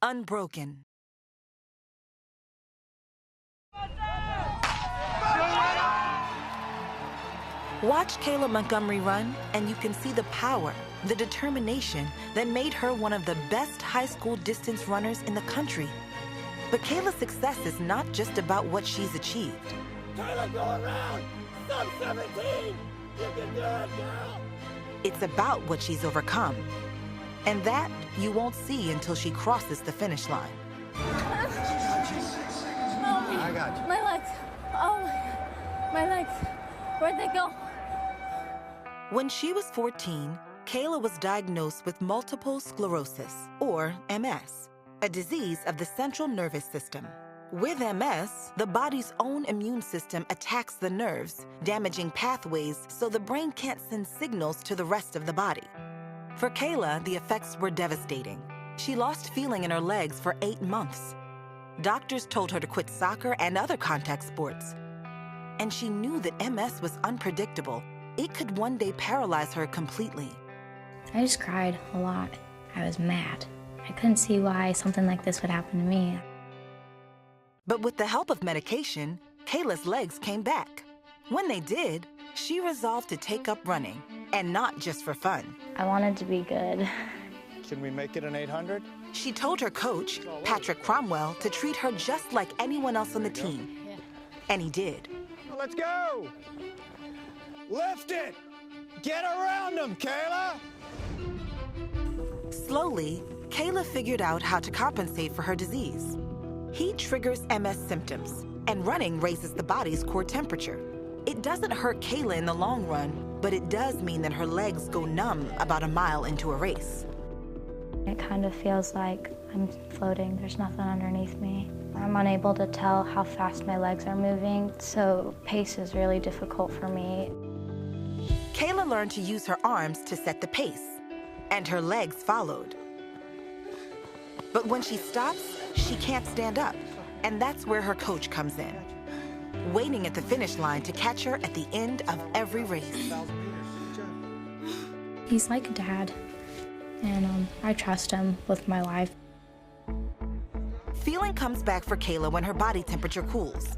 Unbroken. Watch Kayla Montgomery run, and you can see the power, the determination that made her one of the best high school distance runners in the country. But Kayla's success is not just about what she's achieved. Kayla, go around! Sub 17! You can do it, girl! It's about what she's overcome. And that you won't see until she crosses the finish line. I got you. My legs. Oh, my legs. Where'd they go? When she was 14, Kayla was diagnosed with multiple sclerosis, or MS, a disease of the central nervous system. With MS, the body's own immune system attacks the nerves, damaging pathways so the brain can't send signals to the rest of the body. For Kayla, the effects were devastating. She lost feeling in her legs for 8 months. Doctors told her to quit soccer and other contact sports. And she knew that MS was unpredictable. It could one day paralyze her completely. I just cried a lot. I was mad. I couldn't see why something like this would happen to me. But with the help of medication, Kayla's legs came back. When they did, she resolved to take up running, and not just for fun. I wanted to be good. Can we make it an 800? She told her coach, Patrick Cromwell, to treat her just like anyone else on the team. And he did. Let's go! Lift it! Get around them, Kayla! Slowly, Kayla figured out how to compensate for her disease. Heat triggers MS symptoms, and running raises the body's core temperature. It doesn't hurt Kayla in the long run, but it does mean that her legs go numb about a mile into a race. It kind of feels like I'm floating. There's nothing underneath me. I'm unable to tell how fast my legs are moving, so pace is really difficult for me. Kayla learned to use her arms to set the pace, and her legs followed. But when she stops, she can't stand up, and that's where her coach comes in, waiting at the finish line to catch her at the end of every race. He's like a dad, and I trust him with my life. Feeling comes back for Kayla when her body temperature cools,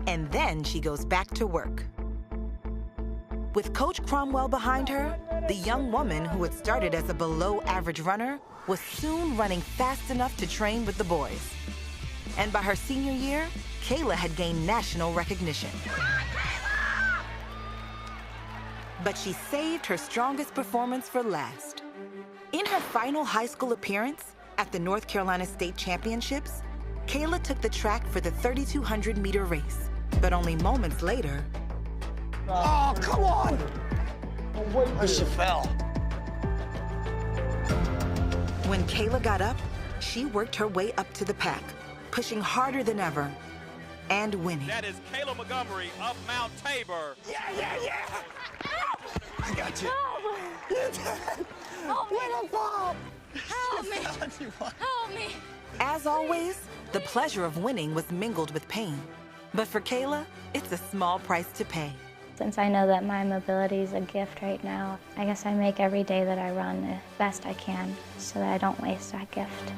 and then she goes back to work. With Coach Cromwell behind her, the young woman who had started as a below-average runner was soon running fast enough to train with the boys. And by her senior year, Kayla had gained national recognition. But she saved her strongest performance for last. In her final high school appearance at the North Carolina State Championships, Kayla took the track for the 3,200-meter race. But only moments later... Oh, come on! Oh, she fell. When Kayla got up, she worked her way up to the pack, pushing harder than ever, and winning. That is Kayla Montgomery of Mount Tabor. Yeah! I got you. Help me! Little Bob! Help me! Help me! As always, the pleasure of winning was mingled with pain. But for Kayla, it's a small price to pay. Since I know that my mobility is a gift right now, I guess I make every day that I run the best I can so that I don't waste that gift.